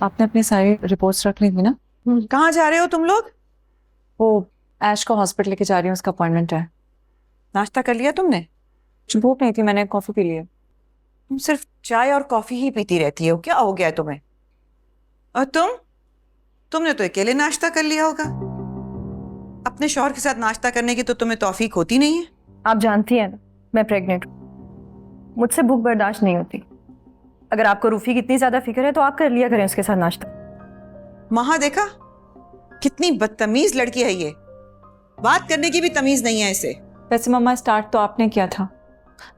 आपने अपनी सारी रिपोर्ट्स रख ली थी ना? कहाँ जा रहे हो तुम लोग? वो ऐश को हॉस्पिटल लेके जा रही हूँ, उसका अपॉइंटमेंट है। नाश्ता कर लिया तुमने? भूख नहीं थी, मैंने कॉफी पी ली है। तुम सिर्फ चाय और कॉफी ही पीती रहती हो, क्या हो गया है तुम्हें? और तुमने तो अकेले नाश्ता कर लिया होगा। अपने शौहर के साथ नाश्ता करने की तो तुम्हें तौफीक होती नहीं है। आप जानती हैं ना, मैं प्रेग्नेंट हूँ, मुझसे भूख बर्दाश्त नहीं होती। अगर आपको रूफी की इतनी ज्यादा फिक्र है तो आप कर लिया करें उसके साथ नाश्ता। महा देखा, कितनी बदतमीज लड़की है ये, बात करने की भी तमीज नहीं है इसे। वैसे मम्मा स्टार्ट तो आपने किया था,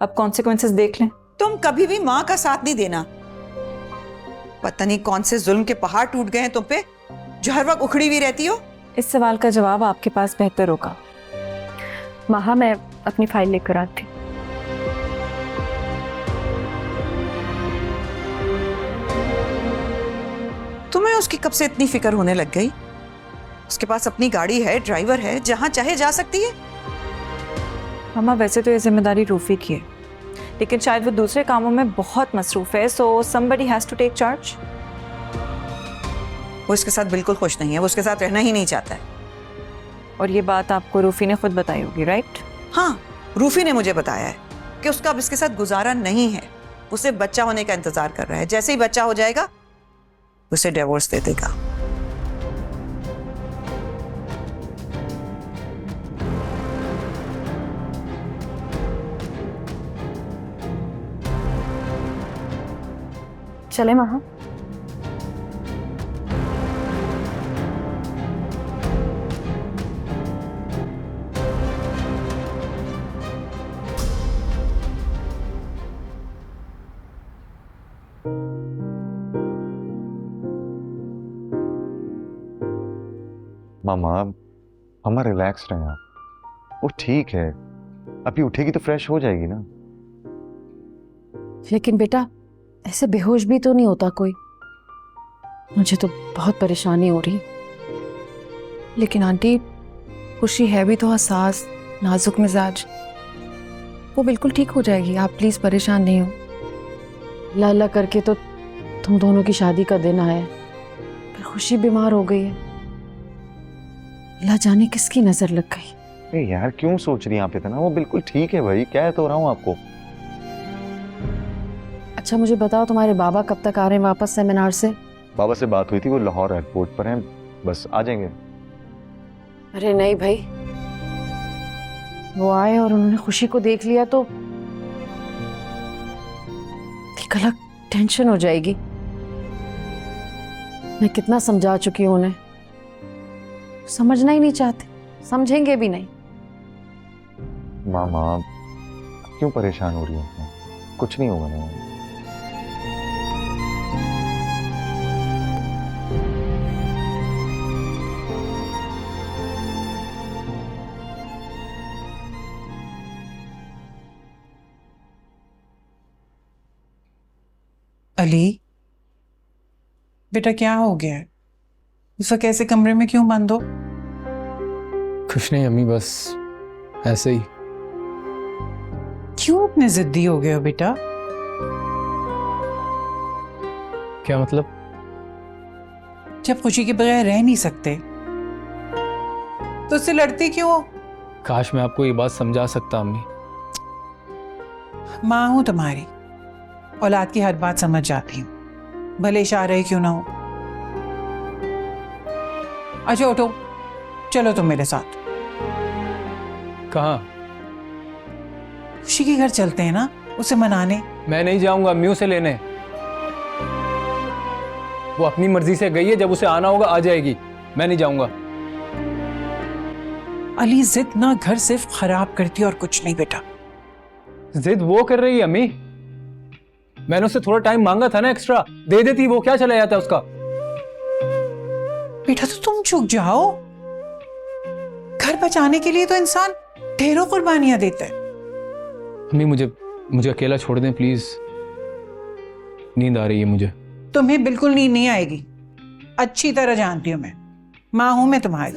अब कॉन्सिक्वेंसेस देख लें। तुम कभी भी माँ का साथ नहीं देना। पता नहीं कौन से जुल्म के पहाड़ टूट गए हैं तुम पे, जो हर वक्त उखड़ी हुई रहती हो। इस सवाल का जवाब आपके पास बेहतर होगा। महा, मैं अपनी फाइल लेकर आती। तुम्हें उसकी कब से इतनी फिक्र होने लग गई? उसके पास अपनी गाड़ी है, ड्राइवर है, जहां चाहे जा सकती है। मम्मा वैसे तो ये जिम्मेदारी रूफी की है, लेकिन शायद वो दूसरे कामों में बहुत मसरूफ है, so somebody has to take charge. वो इसके साथ बिल्कुल खुश नहीं है, वो उसके साथ रहना ही नहीं चाहता है। और ये बात आपको रूफी ने खुद बताई होगी, राइट? हाँ, रूफी ने मुझे बताया है कि उसका अब इसके साथ गुजारा नहीं है। उसे बच्चा होने का इंतजार कर रहा है, जैसे ही बच्चा हो जाएगा उसे डिवोर्स दे देगा। चले महा? मामा मामा रिलैक्स रहें आप, वो ठीक है, अभी उठेगी तो फ्रेश हो जाएगी ना। लेकिन बेटा ऐसे बेहोश भी तो नहीं होता कोई, मुझे तो बहुत परेशानी हो रही। लेकिन आंटी, खुशी है भी तो हसास, नाजुक मिजाज, वो बिल्कुल ठीक हो जाएगी, आप प्लीज परेशान नहीं हो। अल्लाह अल्लाह करके तो तुम दोनों की शादी का दिन आया, पर खुशी बीमार हो गई है। अल्लाह जाने किसकी नजर लग गई। अरे यार क्यों सोच रही हैं आप इतना, वो बिल्कुल ठीक है भाई, कह तो रहा हूँ आपको। अच्छा मुझे बताओ, तुम्हारे बाबा कब तक आ रहे हैं वापस सेमिनार से? बाबा से बात हुई थी, वो लाहौर एयरपोर्ट पर हैं, बस आ जाएंगे। अरे नहीं भाई, वो आए और उन्होंने खुशी को देख लिया तो एक अलग टेंशन हो जाएगी। मैं कितना समझा चुकी हूं उन्हें, समझना ही नहीं चाहते, समझेंगे भी नहीं। मामा क्यों परेशान हो रही है, कुछ नहीं होगा ना। अली बेटा, क्या हो गया है? इस वक्त ऐसे कमरे में क्यों बंद हो? कुछ नहीं अम्मी, बस ऐसे ही। क्यों इतने जिद्दी हो गए हो बेटा? क्या मतलब? जब खुशी के बगैर रह नहीं सकते तो उससे लड़ते क्यों हो? काश मैं आपको ये बात समझा सकता अम्मी। माँ हूं तुम्हारी, औलाद की हर बात समझ जाती हूँ, भले इशारे क्यों ना हो। अच्छा उठो, चलो तुम मेरे साथ। कहाँ? खुशी के घर चलते हैं ना, उसे मनाने। मैं नहीं जाऊंगा अम्मी उसे लेने, वो अपनी मर्जी से गई है, जब उसे आना होगा आ जाएगी, मैं नहीं जाऊंगा। अली जिद ना घर सिर्फ खराब करती और कुछ नहीं बेटा। जिद वो कर रही है अम्मी, मैंने उससे थोड़ा टाइम मांगा था ना, एक्स्ट्रा दे देती, वो क्या चला जाता उसका। बेटा तो तुम झुक जाओ, घर बचाने के लिए तो इंसान ढेरों कुर्बानियां देता है। अम्मी मुझे अकेला छोड़ दें प्लीज, नींद आ रही है मुझे। तुम्हें बिल्कुल नींद नहीं आएगी, अच्छी तरह जानती हूं मैं, माँ हूं मैं तुम्हारी।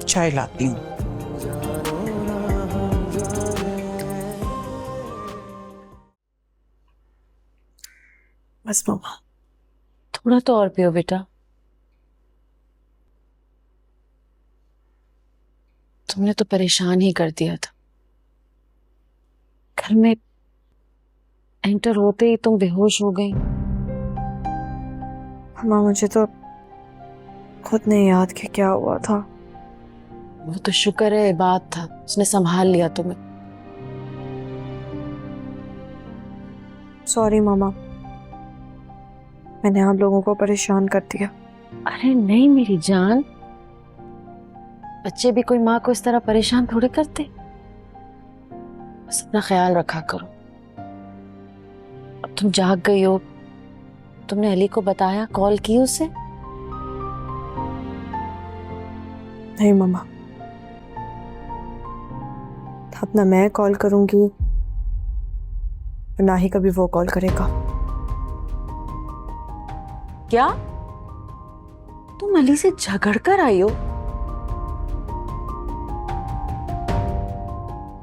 चाय लाती हूँ। बस मामा, थोड़ा तो और पियो बेटा। तुमने तो परेशान ही कर दिया था। घर में एंटर होते ही तुम बेहोश हो गई। माँ मुझे तो खुद नहीं याद कि क्या हुआ था। वो तो शुक्र है बात था, उसने संभाल लिया तुम्हें। सॉरी मामा, मैंने आप लोगों को परेशान कर दिया। अरे नहीं मेरी जान, बच्चे भी कोई माँ को इस तरह परेशान थोड़े करते। बस अपना ख्याल रखा करो। अब तुम जाग गई हो, तुमने अली को बताया, कॉल की उसे? नहीं मामा, अब ना मैं कॉल करूंगी ना ही कभी वो कॉल करेगा। क्या तुम अली से झगड़ कर आई हो?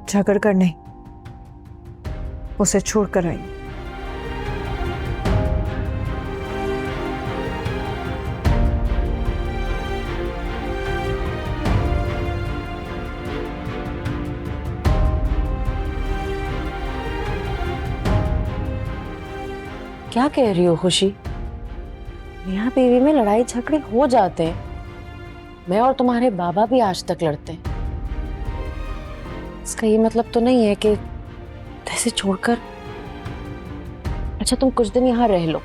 झगड़ कर नहीं, उसे छोड़ कर आई। क्या कह रही हो खुशी? मियाँ बीवी में लड़ाई झगड़े हो जाते हैं। मैं और तुम्हारे बाबा भी आज तक लड़ते हैं। इसका ये मतलब तो नहीं है कि ऐसे छोड़कर। अच्छा तुम कुछ दिन यहाँ रह लो,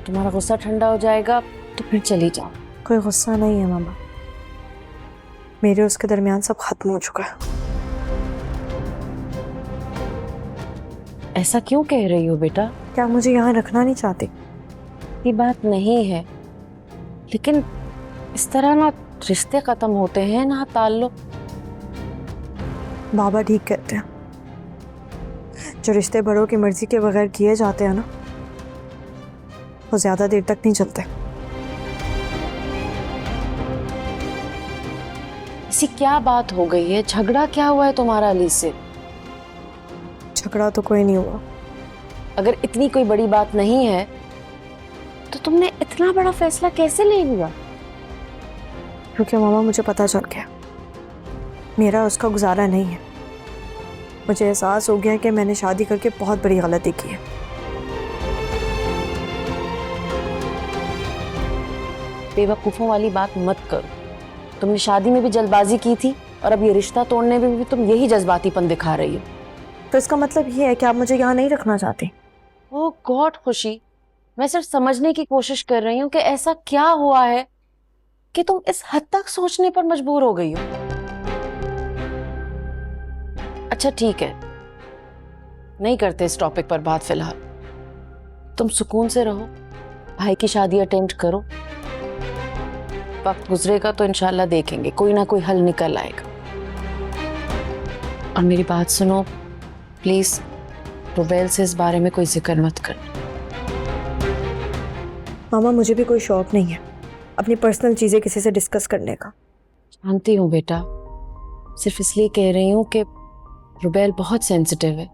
तुम्हारा गुस्सा ठंडा हो जाएगा तो फिर चली जाओ। कोई गुस्सा नहीं है मामा, मेरे उसके दरमियान सब खत्म हो चुका है। ऐसा क्यों कह रही हो बेटा? क्या मुझे यहाँ रखना नहीं चाहती? ये बात नहीं है, लेकिन इस तरह ना रिश्ते खत्म होते हैं ना ताल्लुक। बाबा ठीक कहते हैं, जो रिश्ते बड़ों की मर्जी के बगैर किए जाते हैं ना, वो ज्यादा देर तक नहीं चलते। ऐसी क्या बात हो गई है? झगड़ा क्या हुआ है तुम्हारा अली से? झगड़ा तो कोई नहीं हुआ। अगर इतनी कोई बड़ी बात नहीं है तो तुमने इतना बड़ा फैसला कैसे ले लिया? क्योंकि मामा मुझे पता चल गया मेरा उसका गुजारा नहीं है। मुझे एहसास हो गया कि मैंने शादी करके बहुत बड़ी गलती की है। बेवकूफों वाली बात मत करो। तुमने शादी में भी जल्दबाजी की थी और अब ये रिश्ता तोड़ने में भी तुम यही जज्बातीपन दिखा रही हो। तो इसका मतलब ये है कि आप मुझे यहाँ नहीं रखना चाहती? ओह गॉड खुशी, मैं सिर्फ समझने की कोशिश कर रही हूँ कि ऐसा क्या हुआ है कि तुम इस हद तक सोचने पर मजबूर हो गई हो। अच्छा ठीक है, नहीं करते इस टॉपिक पर बात फिलहाल। तुम सुकून से रहो, भाई की शादी अटेंड करो। वक्त गुजरेगा तो इंशाल्लाह देखेंगे, कोई ना कोई हल निकल आएगा। और मेरी बात सुनो प्लीज, रुबैल से इस बारे में कोई जिक्र मत करना। मामा मुझे भी कोई शौक नहीं है अपनी पर्सनल चीजें किसी से डिस्कस करने का। जानती हूँ बेटा, सिर्फ इसलिए कह रही हूँ कि रुबैल बहुत सेंसिटिव है।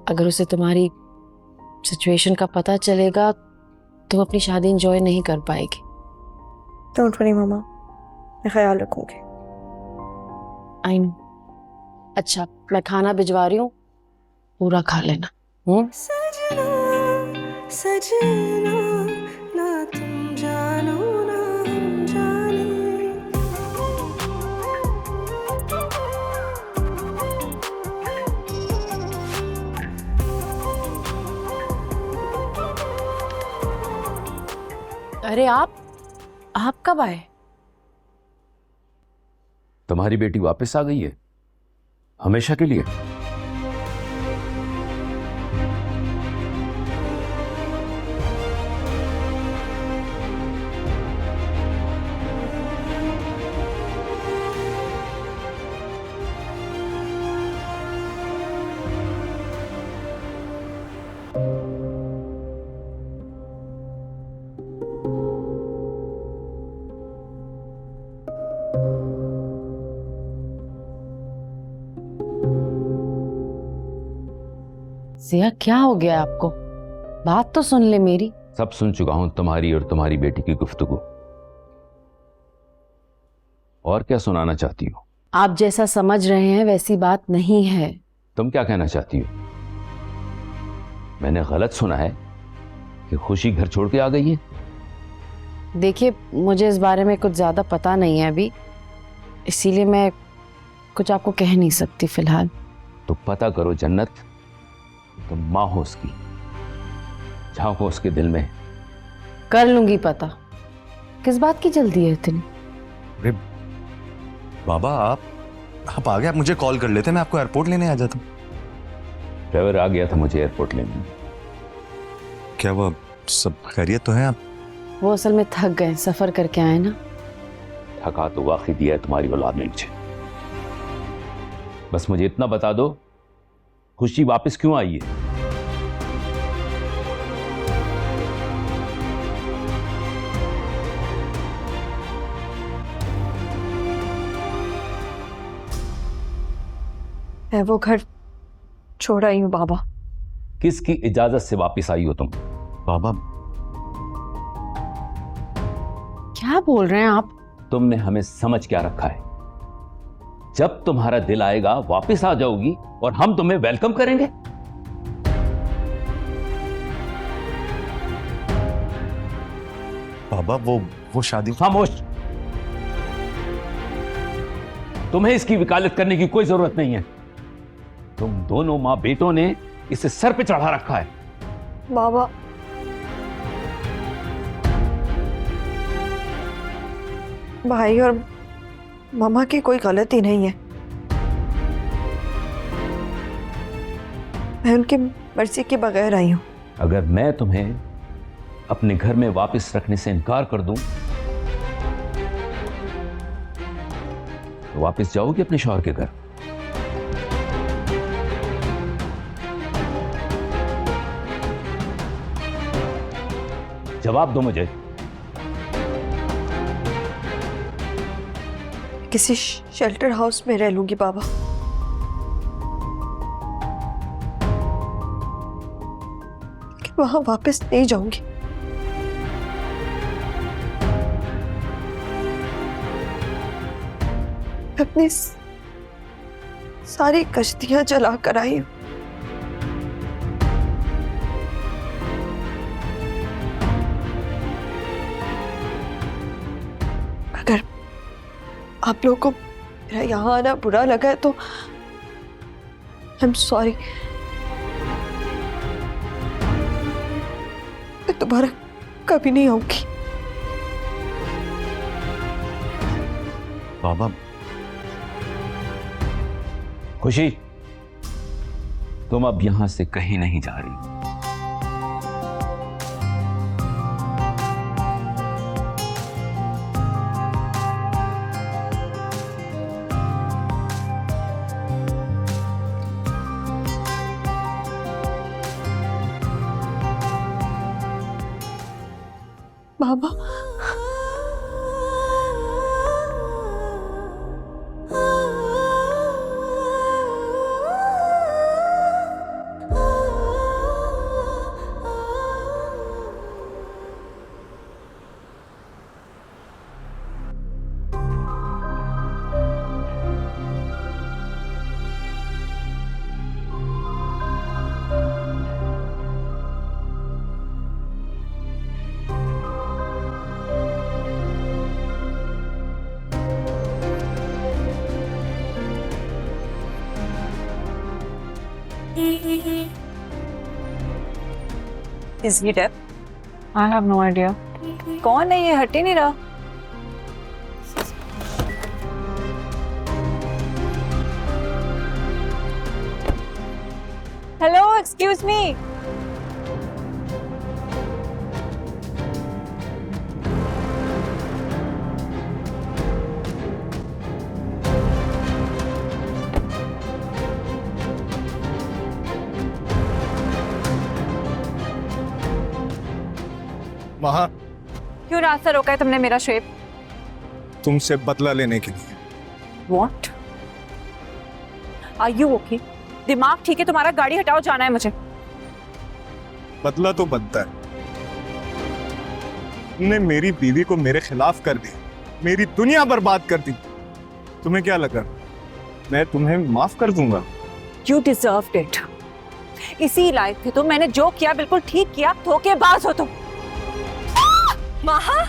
अगर उसे तुम्हारी सिचुएशन का पता चलेगा तो वो अपनी शादी एंजॉय नहीं कर पाएगी। डोंट वरी मामा, मैं ख्याल रखूंगी। I know. अच्छा मैं खाना भिजवा रही हूँ, पूरा खा लेना। सजना सजना ना तुम जानो ना हम जाने। अरे आप कब आए? तुम्हारी बेटी वापस आ गई है हमेशा के लिए। जिया क्या हो गया आपको? बात तो सुन ले मेरी। सब सुन चुका हूं तुम्हारी और तुम्हारी बेटी की गुफ्तगू। और क्या सुनाना चाहती हो? आप जैसा समझ रहे हैं वैसी बात नहीं है। तुम क्या कहना चाहती हो? मैंने गलत सुना है कि खुशी घर छोड़ के आ गई है? देखिए, मुझे इस बारे में कुछ ज्यादा पता नहीं है अभी, इसीलिए मैं कुछ आपको कह नहीं सकती फिलहाल। तो पता करो जन्नत, तुम माँ हो उसकी, झांको उसके दिल में। कर लूंगी पता। किस बात की जल्दी है इतनी? अरे बाबा, आप आ गए, आप मुझे कॉल कर लेते, मैं आपको एयरपोर्ट लेने आ जाता। ड्राइवर आ गया था मुझे एयरपोर्ट लेने। क्या वो सब खैरियत तो है? आप वो असल में थक गए, सफर करके आए ना। थका तो वाकई दिया है तुम्हारी औलाद ने मुझे। बस मुझे इतना बता दो, खुशी वापस क्यों आई है? मैं वो घर छोड़ आई हूँ बाबा। किसकी इजाजत से वापस आई हो तुम? बाबा, क्या बोल रहे हैं आप? तुमने हमें समझ क्या रखा है? जब तुम्हारा दिल आएगा वापस आ जाओगी और हम तुम्हें वेलकम करेंगे। बाबा वो शादी। खामोश। तुम्हें इसकी वकालत करने की कोई जरूरत नहीं है। तुम दोनों मां बेटों ने इसे सर पे चढ़ा रखा है। बाबा, भाई और मामा की कोई गलती नहीं है। मैं उनकी मर्जी के बगैर आई हूं। अगर मैं तुम्हें अपने घर में वापस रखने से इनकार कर दूं तो वापस जाओगी अपने शौहर के घर? जवाब दो मुझे। किसी शेल्टर हाउस में रह लूंगी बाबा। कि वहां वापस नहीं जाऊंगी। अपनी सारी कश्तियां जला कर आई हूं। अगर आप लोगों को मेरा यहाँ आना बुरा लगा है तो आई एम सॉरी। मैं दोबारा कभी नहीं आऊंगी। बाबा, खुशी, तुम अब यहां से कहीं नहीं जा रही। बाबा, Is he deaf? I have no idea. कौन है ये? हट ही नहीं रहा। Hello, excuse me. वहां क्यों रास्ता रोका है तुमने मेरा शेप? तुमसे बदला लेने के लिए। What? Are you okay? दिमाग ठीक है तुम्हारा? गाड़ी हटाओ, जाना है मुझे। बदला तो बनता है। तुमने मेरी बीवी को मेरे खिलाफ कर दिया, मेरी दुनिया बर्बाद कर दी। तुम्हें क्या लगा मैं तुम्हें माफ कर दूंगा? You deserved it. इसी लायक थे तुम। मैंने जो किया बिल्कुल ठीक किया। धोखेबाज हो तुम। महा,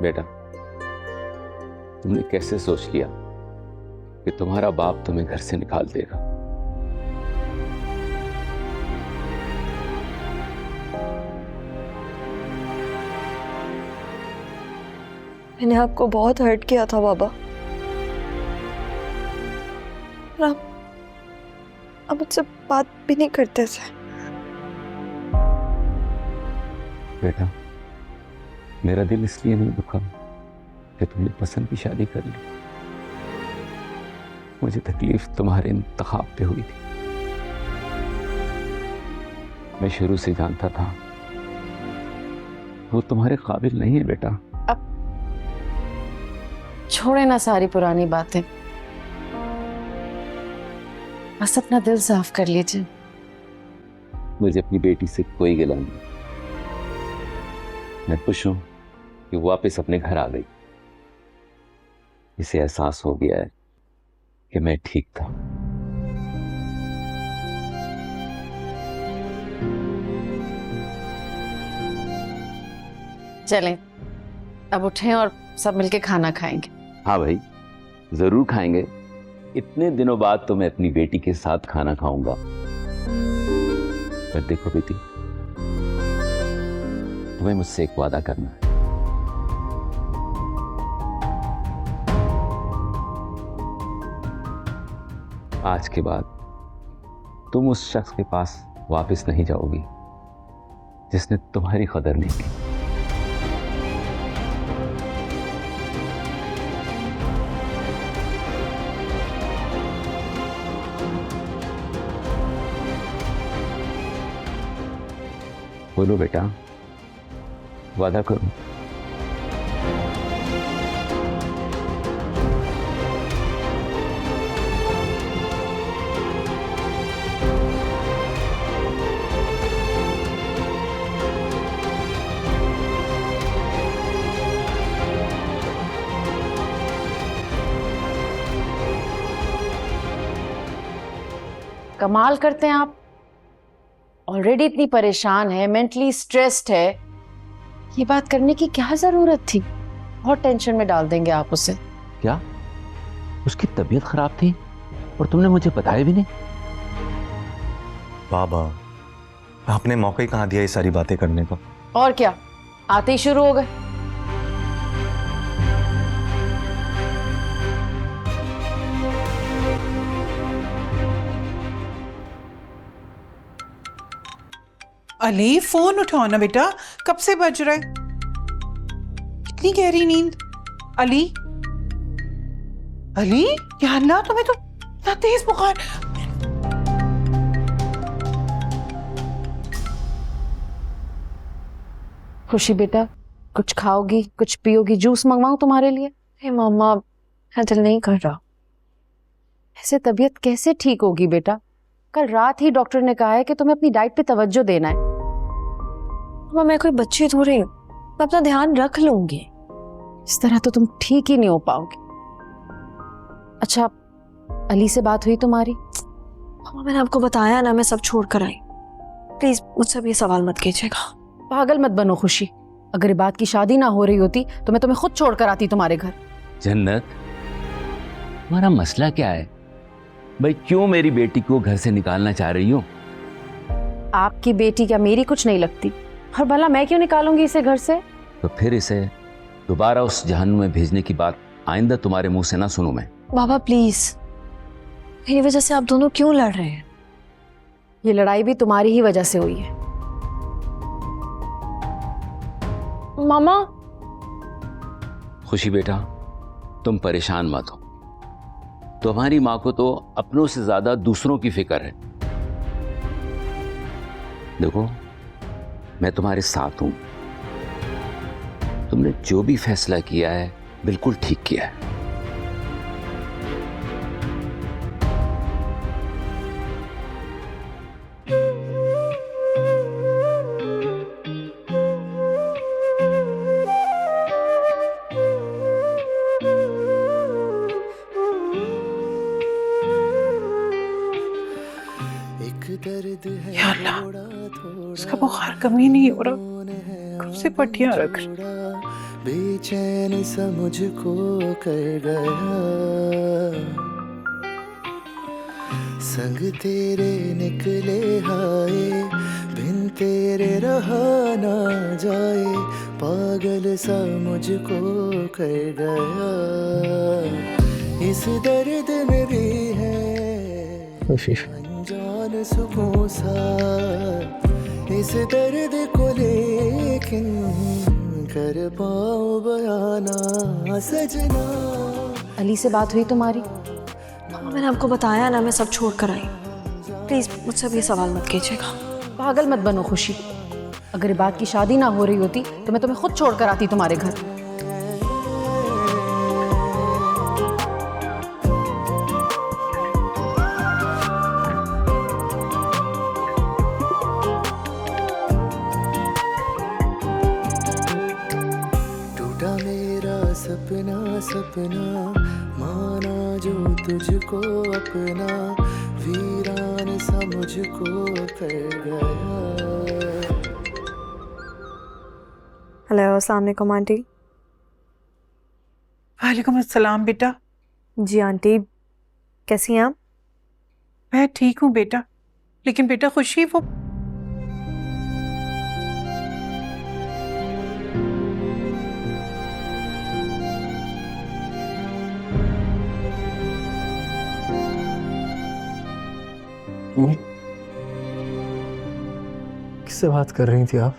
बेटा, तुमने कैसे सोच लिया कि तुम्हारा बाप तुम्हें घर से निकाल देगा? मैंने आपको बहुत हर्ट किया था बाबा। और आप मुझसे बात भी नहीं करते थे। बेटा, मेरा दिल इसलिए नहीं दुखा कि तुमने पसंद की शादी कर ली। मुझे तकलीफ तुम्हारे इंतखाब पे हुई थी। मैं शुरू से जानता था वो तुम्हारे काबिल नहीं है बेटा। अब छोड़े ना सारी पुरानी बातें, बस अपना दिल साफ कर लीजिए। मुझे अपनी बेटी से कोई गिला नहीं। मैं खुश हूं कि वो वापस अपने घर आ गई। इसे एहसास हो गया है कि मैं ठीक था। चलें, अब उठें और सब मिलके खाना खाएंगे। हाँ भाई, जरूर खाएंगे। इतने दिनों बाद तो मैं अपनी बेटी के साथ खाना खाऊंगा। पर देखो बेटी, तुम्हें मुझसे एक वादा करना है। आज के बाद तुम उस शख्स के पास वापस नहीं जाओगी जिसने तुम्हारी कदर नहीं की। बोलो बेटा, वादा करो। कमाल करते हैं आप। ऑलरेडी इतनी परेशान है, मेंटली स्ट्रेस्ड है, ये बात करने की क्या जरूरत थी? बहुत टेंशन में डाल देंगे आप उसे। क्या उसकी तबीयत खराब थी और तुमने मुझे बताया भी नहीं? बाबा, आपने मौका ही कहाँ दिया ये सारी बातें करने को? और क्या, आते ही शुरू हो गए। अली, फोन उठाओ ना बेटा, कब से बज रहा है? इतनी गहरी नींद? अली, अली, या अल्लाह, तुम्हें तो इतना तेज बुखार। खुशी बेटा, कुछ खाओगी, कुछ पियोगी? जूस मंगवाऊं तुम्हारे लिए? हे मामा, मेरा दिल नहीं कर रहा। ऐसे तबीयत कैसे ठीक होगी बेटा? कल रात ही डॉक्टर ने कहा है कि तुम्हें अपनी डाइट पे तवज्जो देना है। मामा, मैं कोई बच्ची थोड़ी हूँ, मैं अपना ध्यान रख लूंगी। इस तरह तो तुम ठीक ही नहीं हो पाओगे। अच्छा, अली से बात हुई तुम्हारी? मामा, मैंने आपको बताया ना, मैं सब छोड़ कर आई। प्लीज मुझसे भी ये सवाल मत कीजिएगा। पागल मत बनो खुशी। अगर ये बात की शादी ना हो रही होती तो मैं तुम्हें खुद छोड़कर आती तुम्हारे घर। जन्नत, तुम्हारा मसला क्या है भाई? क्यों मेरी बेटी को घर से निकालना चाह रही हो? आपकी बेटी क्या मेरी कुछ नहीं लगती? और भला मैं क्यों निकालूंगी इसे घर से? तो फिर इसे दोबारा उस जहन्नुम में भेजने की बात आइंदा तुम्हारे मुंह से ना सुनूं मैं। बाबा प्लीज, मेरी वजह से आप दोनों क्यों लड़ रहे हैं? ये लड़ाई भी तुम्हारी ही वजह से हुई है। मामा, खुशी बेटा, तुम परेशान मत हो। तुम्हारी माँ को तो अपनों से ज्यादा दूसरों की फिक्र है। देखो, मैं तुम्हारे साथ हूं। तुमने जो भी फैसला किया है बिल्कुल ठीक किया है। या अल्लाह, उसका बुखार कम ही नहीं हो रहा, कब से पट्टियां रख बेचैन सा मुझको कर गया, संग तेरे निकले हाय, बिन तेरे रहा ना जाए, पागल सा मुझको कर गया, इस दर्द में भी है अनजान सुकून सा, इस दर्द को लेकिन कर पाऊं बयाना सजना। अली से बात हुई तुम्हारी? मामा मैंने आपको बताया ना, मैं सब छोड़ कर आई। प्लीज मुझसे अब ये सवाल मत कीजिएगा। पागल मत बनो खुशी, अगर ये बात की शादी ना हो रही होती तो मैं तुम्हें खुद छोड़ कर आती तुम्हारे घर। सपना सपना माना जो तुझको अपना, वीरान सा मुझको कर गया। हेलो, अस्सलाम वालेकुम आंटी। वालेकुम अस्सलाम बेटा। जी आंटी, कैसी हैं आप? मैं ठीक हूँ बेटा, लेकिन बेटा खुशी वो किससे बात कर रही थी आप?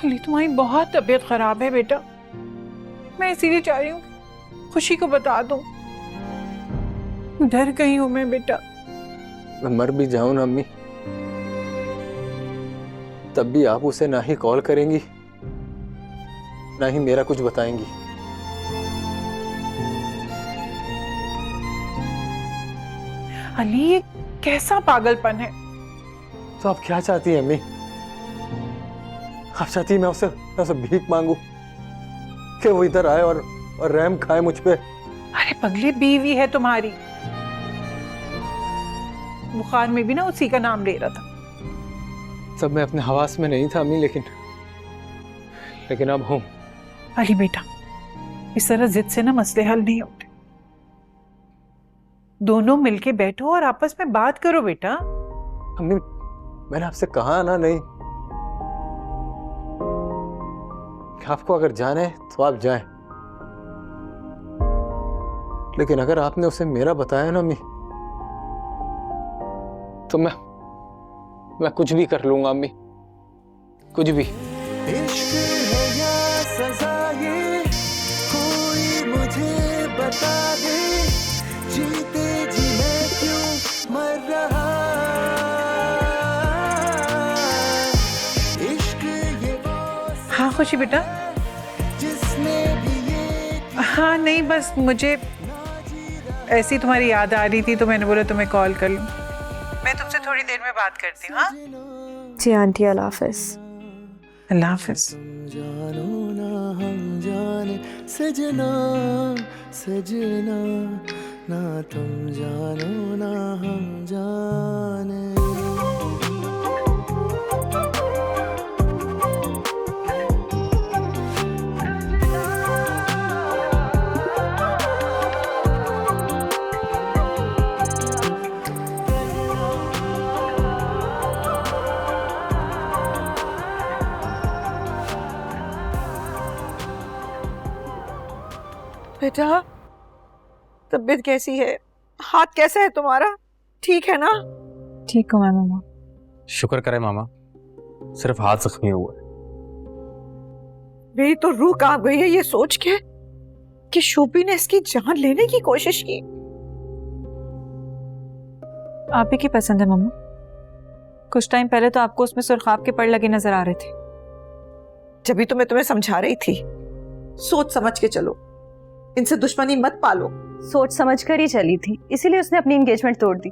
अली, तुम्हारी बहुत तबीयत खराब है बेटा, मैं इसीलिए चाह रही हूँ खुशी को बता दूं। डर गई हूं मैं बेटा। मैं मर भी जाऊं ना अम्मी, तब भी आप उसे ना ही कॉल करेंगी ना ही मेरा कुछ बताएंगी। अली, ये कैसा पागलपन है? तो आप क्या चाहती हैं अम्मी? आप चाहती हैं मैं उसे भीख मांगू कि वो इधर आए और रहम खाए मुझ पे? अरे पगली, बीवी है तुम्हारी, बुखार में भी ना उसी का नाम ले रहा था। सब मैं अपने हवास में नहीं था अम्मी, लेकिन अब हूं। अली बेटा, इस तरह जिद से ना मसले हल नहीं होते। दोनों मिलके बैठो और आपस में बात करो बेटा। अम्मी, मैंने आपसे कहा ना नहीं कि आपको अगर जाना है तो आप जाएं, लेकिन अगर आपने उसे मेरा बताया ना अम्मी, तो मैं कुछ भी कर लूंगा अम्मी, कुछ भी। इश्क है या सजा ये, कोई मुझे बता दे, जीते जी मैं क्यों मर रहा, इश्क ये हाँ खुशी बेटा। जिसने भी ये, हाँ नहीं, बस मुझे ऐसी तुम्हारी याद आ रही थी तो मैंने बोला तुम्हें कॉल कर लूं। मैं तुमसे थोड़ी देर में बात करती हूँ। हाँ जी आंटी, अल्लाह हाफिज। अल्लाह हाफिज। जानो ना हम जाने सजना सजना, ना तुम जानो ना हम जाने। बेटा, तबीयत कैसी है? हाथ कैसा है तुम्हारा? ठीक है ना? ठीक हूँ मामा। शुक्र करे मामा, सिर्फ हाथ जख्मी हुआ है। मेरी तो रूह कांप गई है ये सोच के कि शोभी ने इसकी जान लेने की कोशिश की। आप ही की पसंद है मम्मा। कुछ टाइम पहले तो आपको उसमें सुर्खाब के पड़ लगे नजर आ रहे थे। जब भी तो मैं तुम्हें समझा रही थी, सोच समझ के चलो, इनसे दुश्मनी मत पालो। सोच समझ कर ही चली थी, इसीलिए उसने अपनी एंगेजमेंट तोड़ दी,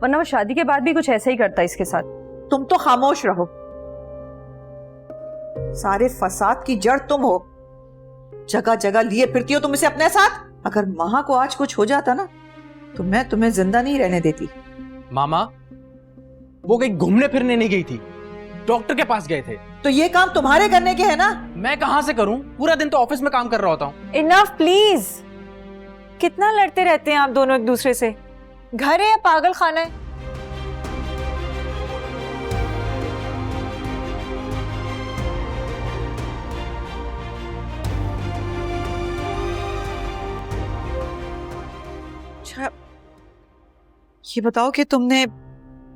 वरना वो शादी के बाद भी कुछ ऐसा ही करता इसके साथ। तुम तो खामोश रहो, सारे फसाद की जड़ तुम हो। जगह जगह लिए फिरती हो तुम इसे अपने साथ। अगर महा को आज कुछ हो जाता ना तो मैं तुम्हें जिंदा नहीं रहने देती। मामा, वो कहीं घूमने फिरने नहीं गई थी, डॉक्टर के पास गए थे। तो ये काम तुम्हारे करने के है ना। मैं कहां से करूं, पूरा दिन तो ऑफिस में काम कर रहा होता हूं। इनफ प्लीज, कितना लड़ते रहते हैं आप दोनों एक दूसरे से। घर है या पागल खाना है? अच्छा, ये बताओ कि तुमने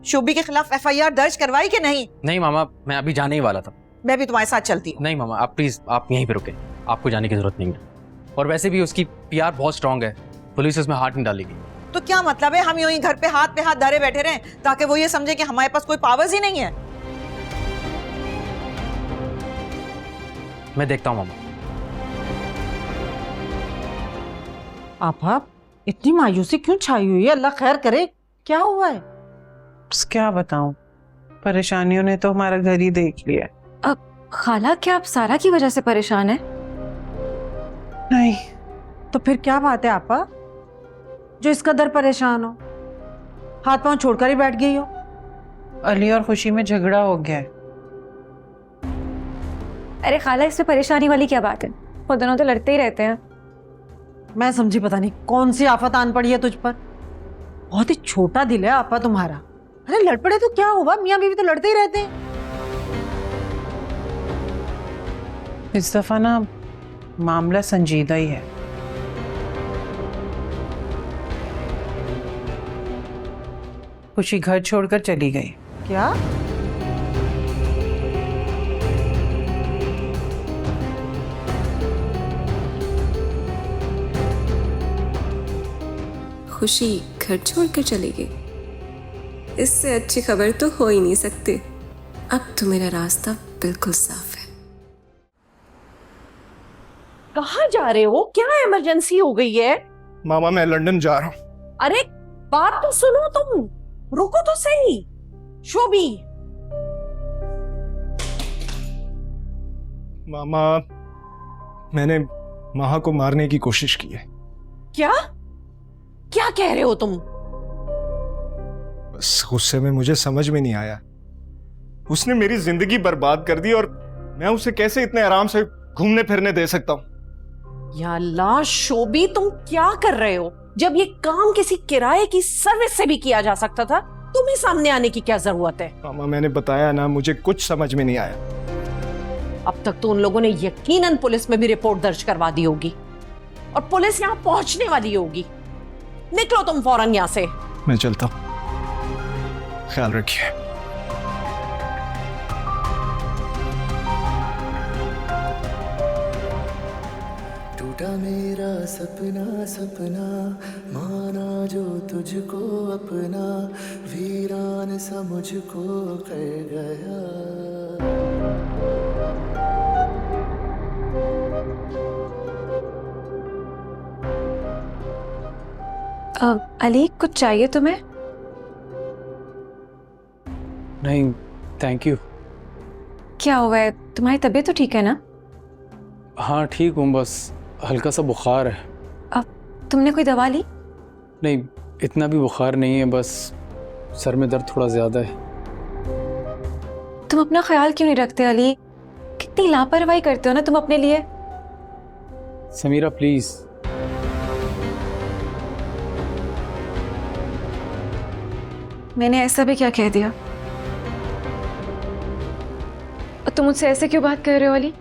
शोभी के खिलाफ एफआईआर दर्ज करवाई कि नहीं? नहीं मामा, मैं अभी जाने ही वाला था। मैं भी तुम्हारे साथ चलती हूँ। नहीं मामा, आप प्लीज, आप यहीं पे रुके, आपको जाने की जरूरत नहीं है। और वैसे भी उसकी पीआर बहुत स्ट्रांग है, पुलिस उसमें हाथ नहीं डालेगी। तो क्या मतलब है हम यूं ही घर पे हाथ धरे बैठे रहें ताकि वो ये समझे कि हमारे पास कोई पावर्स ही नहीं है? मैं देखता हूँ मामा। आपा, इतनी मायूसी क्यों छाई हुई है? अल्लाह खैर करे, क्या हुआ है? बस क्या बताऊं, परेशानियों ने तो हमारा घर ही देख लिया। अब खाला, क्या आप सारा की वजह से परेशान है? नहीं। तो फिर क्या बात है आपा जो इस कदर परेशान हो? हाथ पांव छोड़कर ही बैठ गई हो? अली और खुशी में झगड़ा हो गया है। अरे खाला, इसमें परेशानी वाली क्या बात है? वो दोनों तो लड़ते ही रहते हैं। मैं समझी पता नहीं कौन सी आफत आन पड़ी है तुझ पर। बहुत ही छोटा दिल है आपा तुम्हारा। अरे लड़ पड़े तो क्या हुआ, मियां बीवी तो लड़ते ही रहते हैं। इस दफा ना मामला संजीदा ही है। खुशी घर छोड़कर चली गई। क्या? खुशी घर छोड़कर चली गई? इससे अच्छी खबर तो हो ही नहीं सकती। अब तो मेरा रास्ता बिल्कुल साफ है। कहाँ जा रहे हो? क्या इमरजेंसी हो गई है? मामा, मैं लंदन जा रहा हूँ। अरे बात तो सुनो, तुम रुको तो सही। शोभी, मामा, मैंने महा को मारने की कोशिश की है। क्या क्या कह रहे हो तुम? बस गुस्से में मुझे समझ में नहीं आया, उसने मेरी जिंदगी बर्बाद कर दी और मैं उसे कैसे इतने आराम से घूमने फिरने दे सकता हूँ। या अल्लाह, शोभी तुम क्या कर रहे हो? जब ये काम किसी किराए की सर्विस से भी किया जा सकता था, तुम्हें सामने आने की क्या जरूरत है? मामा, मैंने बताया ना, मुझे कुछ समझ में नहीं आया। अब तक तो उन लोगों ने यकीनन पुलिस में भी रिपोर्ट दर्ज करवा दी होगी और पुलिस यहाँ पहुंचने वाली होगी। निकलो तुम फौरन यहाँ से। मैं चलता हूँ, ख्याल रखिए। टूटा मेरा सपना सपना, माना जो तुझको अपना, वीरान सा मुझको कर गया। अली, कुछ चाहिए तुम्हें? नहीं थैंक यू। क्या हुआ है? तुम्हारी तबीयत तो ठीक है ना? हाँ ठीक हूँ, बस हल्का सा बुखार है। अब तुमने कोई दवा ली? नहीं, इतना भी बुखार नहीं है, बस सर में दर्द थोड़ा ज्यादा है। तुम अपना ख्याल क्यों नहीं रखते अली? कितनी लापरवाही करते हो ना तुम अपने लिए। समीरा प्लीज। मैंने ऐसा भी क्या कह दिया? और तुम मुझसे ऐसे क्यों बात कर रहे हो अली?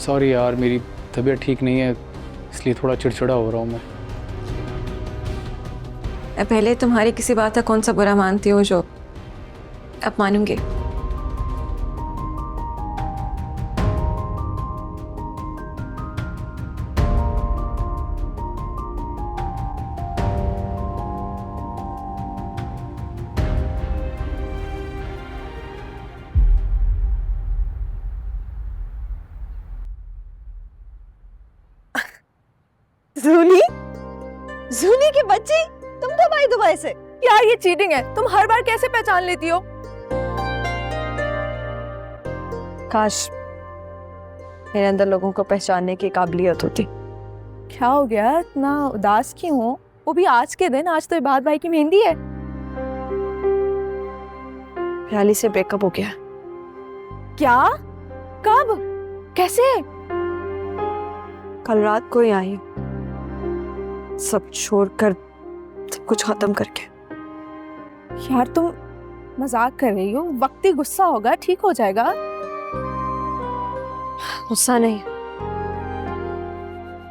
सॉरी यार, मेरी तबीयत ठीक नहीं है, इसलिए थोड़ा चिड़चिड़ा हो रहा हूँ मैं। पहले तुम्हारी किसी बात का कौन सा बुरा मानती हो जो अब मानूंगी। महीने की बच्ची, तुम कब आई दुबई से? यार ये चीटिंग है, तुम हर बार कैसे पहचान लेती हो? काश मेरे अंदर लोगों को पहचानने की काबिलियत होती। क्या हो गया, इतना उदास क्यों हो? वो भी आज के दिन, आज तो इबाद भाई की मेहंदी है। प्याली से ब्रेकअप हो गया। क्या? कब? कैसे? कल रात को ही आई, सब छोड़कर, सब कुछ खत्म करके। यार तुम मजाक कर रही हो, वक्ती गुस्सा होगा, ठीक हो जाएगा। गुस्सा नहीं,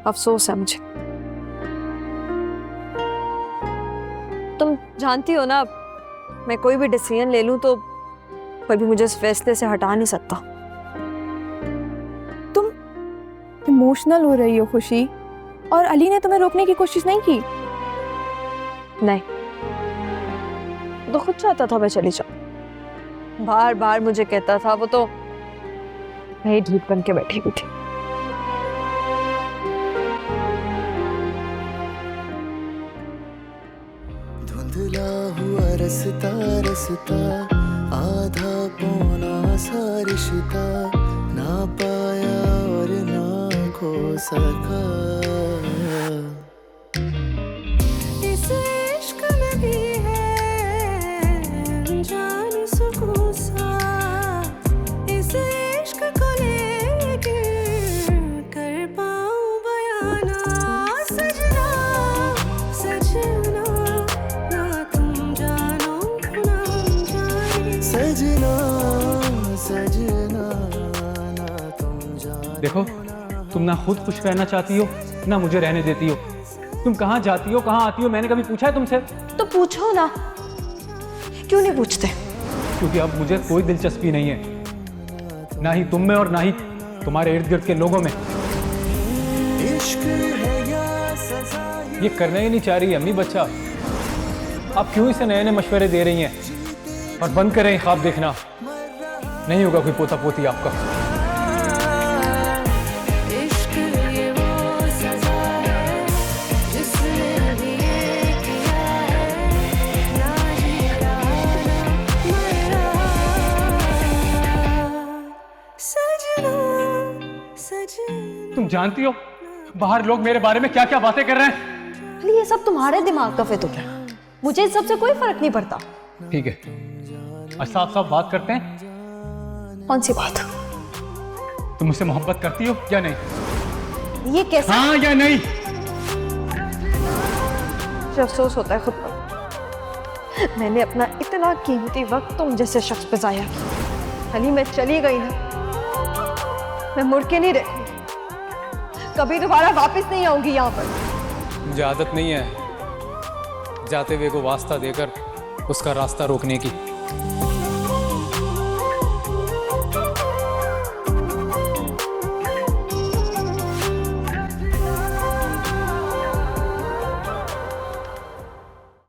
अफसोस है मुझे। तुम जानती हो ना, मैं कोई भी डिसीजन ले लूं तो कोई भी मुझे इस फैसले से हटा नहीं सकता। तुम इमोशनल हो रही हो खुशी, और अली ने तुम्हें रोकने की कोशिश नहीं की? नहीं, तो खुद चाहता था मैं चली जाऊं। बार बार मुझे कहता था, वो तो वही ढीठ बन के बैठी हुई थी। धुंधला हुआ रस्ता रस्ता, आधा पौना सा रिश्ता, ना पाया और ना खो सका। इस इश्क में भी है जान सुकून सा, इस इश्क को लेके कर पाऊं बयाना। सजना सजना ना तुम जानो ना हम जाने, सजना सजना ना तुम जानो। देखो, तुम ना खुद खुश रहना चाहती हो, ना मुझे रहने देती हो। तुम कहाँ जाती हो, कहाँ आती हो, मैंने कभी पूछा है तुमसे? तो पूछो ना, क्यों नहीं पूछते? क्योंकि अब मुझे कोई दिलचस्पी नहीं है, ना ही तुम में और ना ही तुम्हारे इर्द गिर्द के लोगों में। ये करना ही नहीं चाह रही अम्मी बच्चा। आप क्यों इसे नए नए मशवरे दे रही हैं? और बंद करें ख्वाब देखना, नहीं होगा कोई पोता पोती आपका। तुम जानती हो बाहर लोग मेरे बारे में क्या क्या बातें कर रहे हैं? ये सब तुम्हारे दिमाग का फिर तो क्या, मुझे इस सबसे कोई फर्क नहीं पड़ता। ठीक है, आज साफ साफ बात करते हैं। कौन सी बात? तुम मुझसे मोहब्बत करती हो या नहीं? ये कैसा? हाँ या नहीं? मुझे अफसोस होता है खुद पर, मैंने अपना इतना कीमती वक्त तुम जैसे शख्स पे जाया किया। अली मैं चली गई ना, मैं मुड़ के नहीं देखूंगी, कभी दोबारा वापस नहीं आऊंगी यहाँ पर। मुझे आदत नहीं है जाते हुए को वास्ता देकर उसका रास्ता रोकने की।